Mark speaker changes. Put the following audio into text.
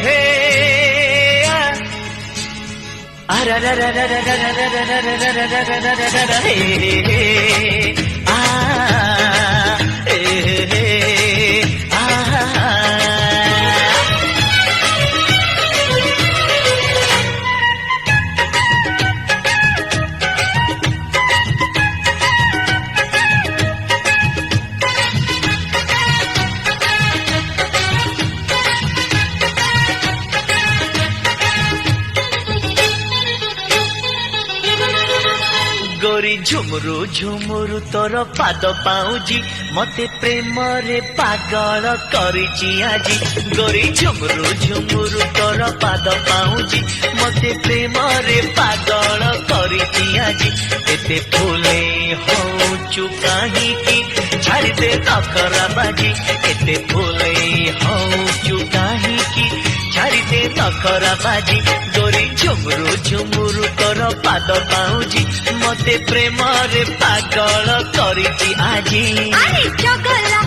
Speaker 1: हे अरे गोरी झुमुरु झुमुरु तोर पाद पाउजी मते प्रेम रे पागल करिची आजी गोरी झुमुरु झुमुरु तोर पाद पाउजी मते प्रेम रे पागल करिची आजी एते फूले होचु काहे की छाड़ी दे नखरा बाजी एते फूले होचु काहे की छाड़ी दे नखरा बाजी गोरी झुमुरु झुमुरु तोर पाद पाउजी मते प्रेम रे पागल करिची आजी
Speaker 2: अरे चगला